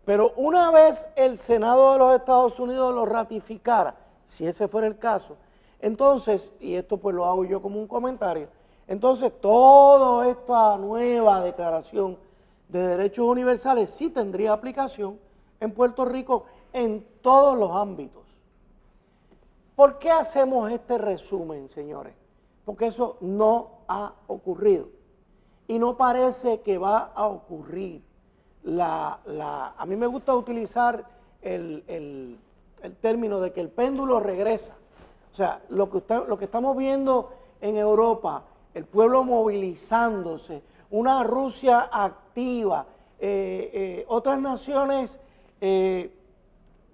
Pero una vez el Senado de los Estados Unidos lo ratificara, si ese fuera el caso, entonces, y esto pues lo hago yo como un comentario, entonces toda esta nueva declaración de derechos universales sí tendría aplicación en Puerto Rico en todos los ámbitos. ¿Por qué hacemos este resumen, señores? Porque eso no ha ocurrido y no parece que va a ocurrir. A mí me gusta utilizar el término de que el péndulo regresa. O sea, lo que estamos viendo en Europa, el pueblo movilizándose, una Rusia activa, otras naciones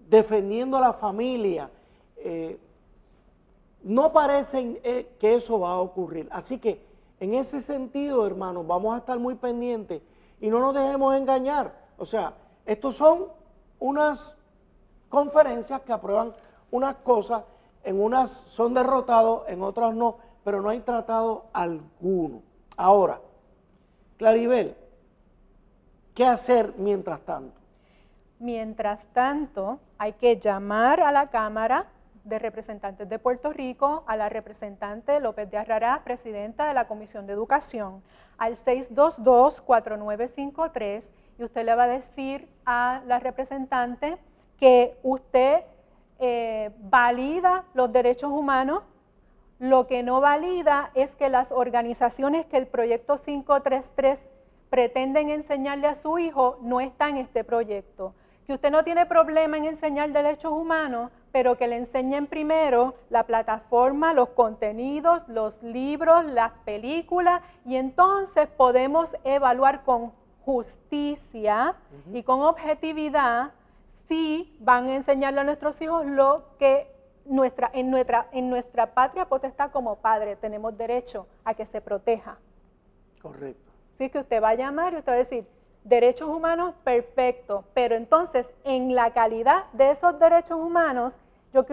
defendiendo a la familia, no parece que eso va a ocurrir. Así que en ese sentido, hermanos, vamos a estar muy pendientes y no nos dejemos engañar. O sea, estos son unas conferencias que aprueban unas cosas, en unas son derrotados, en otras no, pero no hay tratado alguno. Ahora, Claribel, ¿qué hacer mientras tanto?
Mientras tanto, hay que llamar a la Cámara de Representantes de Puerto Rico, a la representante López de Arrarás, presidenta de la Comisión de Educación, al 622-4953, y usted le va a decir a la representante que usted valida los derechos humanos. Lo que no valida es que las organizaciones que el proyecto 533 pretenden enseñarle a su hijo no están en este proyecto. Que usted no tiene problema en enseñar derechos humanos, pero que le enseñen primero la plataforma, los contenidos, los libros, las películas, y entonces podemos evaluar con justicia y con objetividad si van a enseñarle a nuestros hijos lo que en nuestra patria potestad como padre tenemos derecho a que se proteja.
Correcto.
Así que usted va a llamar y usted va a decir, derechos humanos, perfecto, pero entonces en la calidad de esos derechos humanos, yo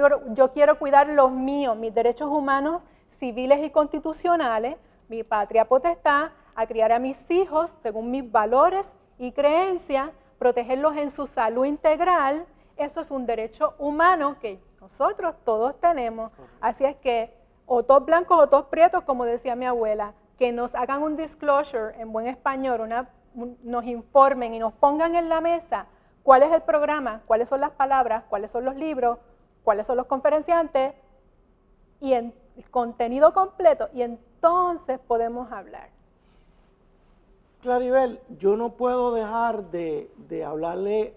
quiero cuidar los míos, mis derechos humanos civiles y constitucionales, mi patria potestad, a criar a mis hijos según mis valores y creencias, protegerlos en su salud integral. Eso es un derecho humano que nosotros todos tenemos. Así es que, o todos blancos o todos prietos, como decía mi abuela, que nos hagan un disclosure en buen español, nos informen y nos pongan en la mesa cuál es el programa, cuáles son las palabras, cuáles son los libros, cuáles son los conferenciantes y el contenido completo, y entonces podemos hablar.
Claribel, yo no puedo dejar de hablarle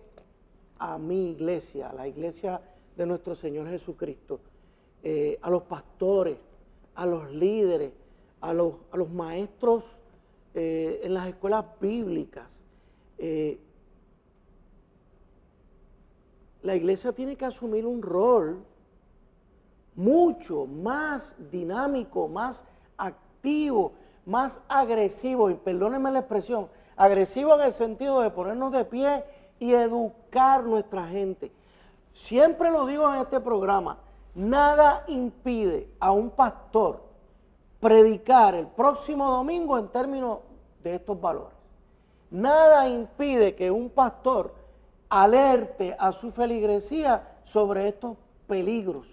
a mi iglesia, a la iglesia de nuestro Señor Jesucristo, a los pastores, a los líderes, a los maestros en las escuelas bíblicas. La iglesia tiene que asumir un rol mucho más dinámico, más activo, más agresivo, y perdónenme la expresión, agresivo en el sentido de ponernos de pie y educar nuestra gente. Siempre lo digo en este programa, nada impide a un pastor predicar el próximo domingo en términos de estos valores. Nada impide que un pastor alerte a su feligresía sobre estos peligros,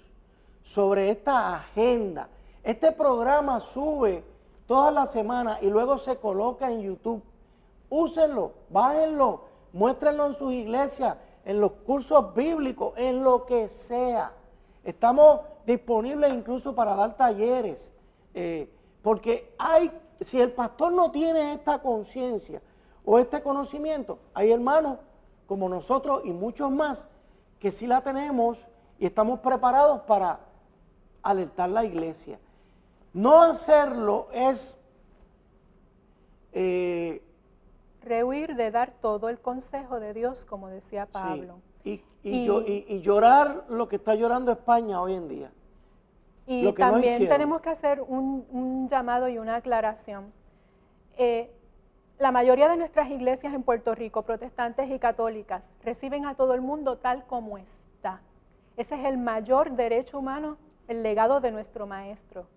sobre esta agenda. Este programa sube toda la semana y luego se coloca en YouTube. Úsenlo, bájenlo, muéstrenlo en sus iglesias, en los cursos bíblicos, en lo que sea. Estamos disponibles incluso para dar talleres, porque si el pastor no tiene esta conciencia o este conocimiento, hay hermanos como nosotros y muchos más que sí la tenemos y estamos preparados para alertar la iglesia. No hacerlo es
rehuir de dar todo el consejo de Dios, como decía Pablo.
Sí, y llorar lo que está llorando España hoy en día.
Y
lo que
también
no
tenemos que hacer un llamado y una aclaración. La mayoría de nuestras iglesias en Puerto Rico, protestantes y católicas, reciben a todo el mundo tal como está. Ese es el mayor derecho humano, el legado de nuestro maestro.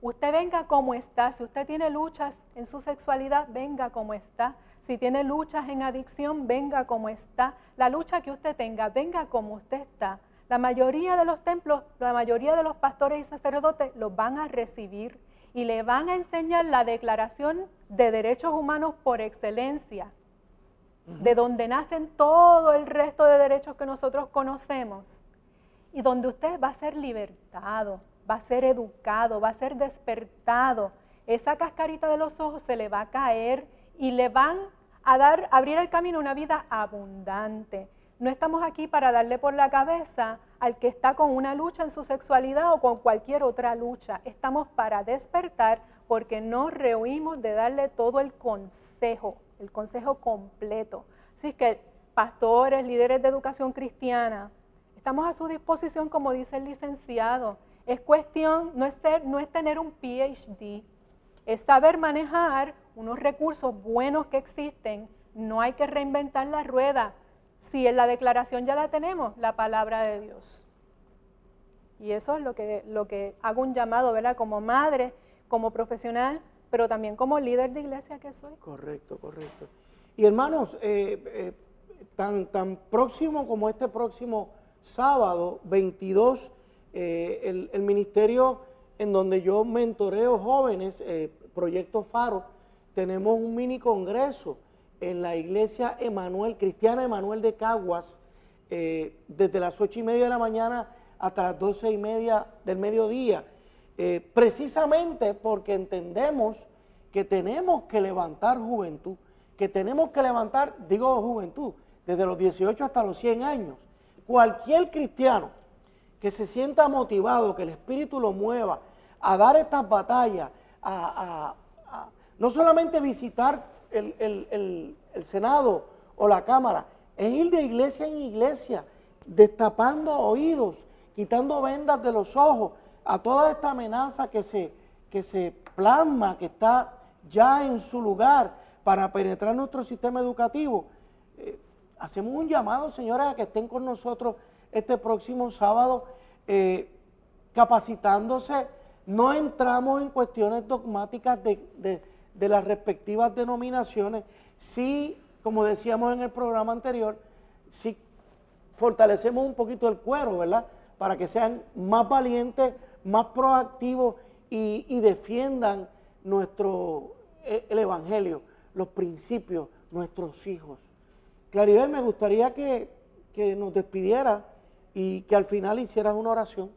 Usted venga como está. Si usted tiene luchas en su sexualidad, venga como está. Si tiene luchas en adicción, venga como está. La lucha que usted tenga, venga como usted está. La mayoría de los templos, la mayoría de los pastores y sacerdotes los van a recibir y le van a enseñar la Declaración de Derechos Humanos por excelencia, de donde nacen todo el resto de derechos que nosotros conocemos, y donde usted va a ser libertado, va a ser educado, va a ser despertado. Esa cascarita de los ojos se le va a caer y le van a abrir el camino a una vida abundante. No estamos aquí para darle por la cabeza al que está con una lucha en su sexualidad o con cualquier otra lucha. Estamos para despertar, porque no rehuimos de darle todo el consejo completo. Así que pastores, líderes de educación cristiana, estamos a su disposición, como dice el licenciado. Es cuestión, no es tener un PhD, es saber manejar unos recursos buenos que existen. No hay que reinventar la rueda. Si en la declaración ya la tenemos, la palabra de Dios. Y eso es lo que hago un llamado, ¿verdad? Como madre, como profesional, pero también como líder de iglesia que soy.
Correcto, correcto. Y hermanos, tan próximo como este próximo sábado, 22, el ministerio en donde yo mentoreo jóvenes, Proyecto Faro, tenemos un mini congreso en la iglesia Cristiana Emanuel de Caguas, desde las 8:30 de la mañana hasta las 12:30 del mediodía, precisamente porque entendemos que tenemos que levantar juventud, que tenemos que levantar, digo juventud, desde los 18 hasta los 100 años. Cualquier cristiano que se sienta motivado, que el Espíritu lo mueva a dar estas batallas, no solamente visitar el Senado o la Cámara, es ir de iglesia en iglesia, destapando oídos, quitando vendas de los ojos a toda esta amenaza que se plasma, que está ya en su lugar para penetrar nuestro sistema educativo. Hacemos un llamado, señores, a que estén con nosotros este próximo sábado capacitándose. No entramos en cuestiones dogmáticas de las respectivas denominaciones. Sí, como decíamos en el programa anterior, sí fortalecemos un poquito el cuero, ¿verdad? Para que sean más valientes, más proactivos y defiendan el Evangelio, los principios, nuestros hijos. Claribel, me gustaría que nos despidiera y que al final hicieras una oración.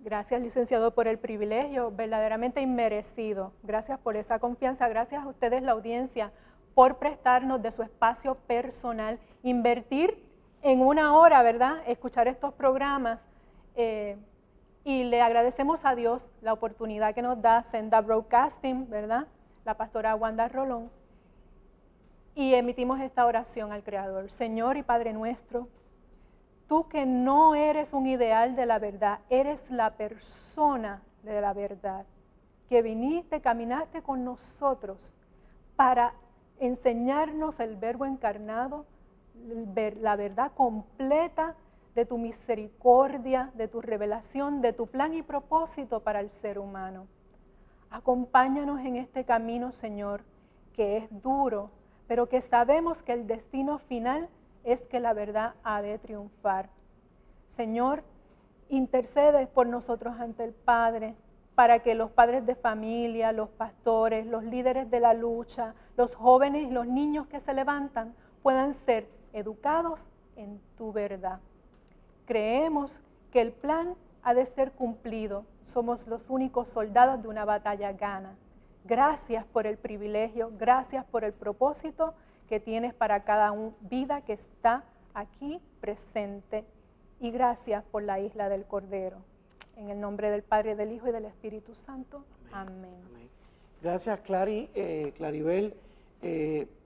Gracias, licenciado, por el privilegio verdaderamente inmerecido. Gracias por esa confianza. Gracias a ustedes, la audiencia, por prestarnos de su espacio personal, invertir en una hora, ¿verdad?, escuchar estos programas. Y le agradecemos a Dios la oportunidad que nos da Senda Broadcasting, ¿verdad?, la pastora Wanda Rolón. Y emitimos esta oración al Creador. Señor y Padre nuestro, tú que no eres un ideal de la verdad, eres la persona de la verdad, que viniste, caminaste con nosotros para enseñarnos el Verbo encarnado, la verdad completa de tu misericordia, de tu revelación, de tu plan y propósito para el ser humano. Acompáñanos en este camino, Señor, que es duro, pero que sabemos que el destino final es que la verdad ha de triunfar. Señor, intercede por nosotros ante el Padre, para que los padres de familia, los pastores, los líderes de la lucha, los jóvenes y los niños que se levantan puedan ser educados en tu verdad. Creemos que el plan ha de ser cumplido. Somos los únicos soldados de una batalla gana. Gracias por el privilegio, gracias por el propósito que tienes para cada vida que está aquí presente. Y gracias por la isla del Cordero. En el nombre del Padre, del Hijo y del Espíritu Santo. Amén.
Amén. Gracias, Claribel.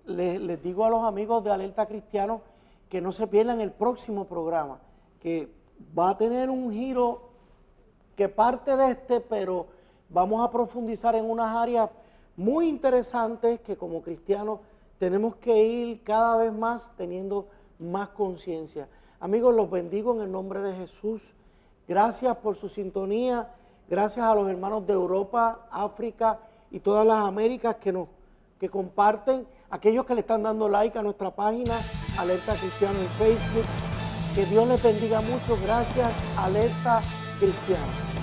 Les digo a los amigos de Alerta Cristiano que no se pierdan el próximo programa, que va a tener un giro que parte de pero vamos a profundizar en unas áreas muy interesantes que como cristianos tenemos que ir cada vez más teniendo más conciencia. Amigos, los bendigo en el nombre de Jesús. Gracias por su sintonía. Gracias a los hermanos de Europa, África y todas las Américas que comparten. Aquellos que le están dando like a nuestra página, Alerta Cristiano en Facebook. Que Dios les bendiga mucho. Gracias, Alerta Cristiano.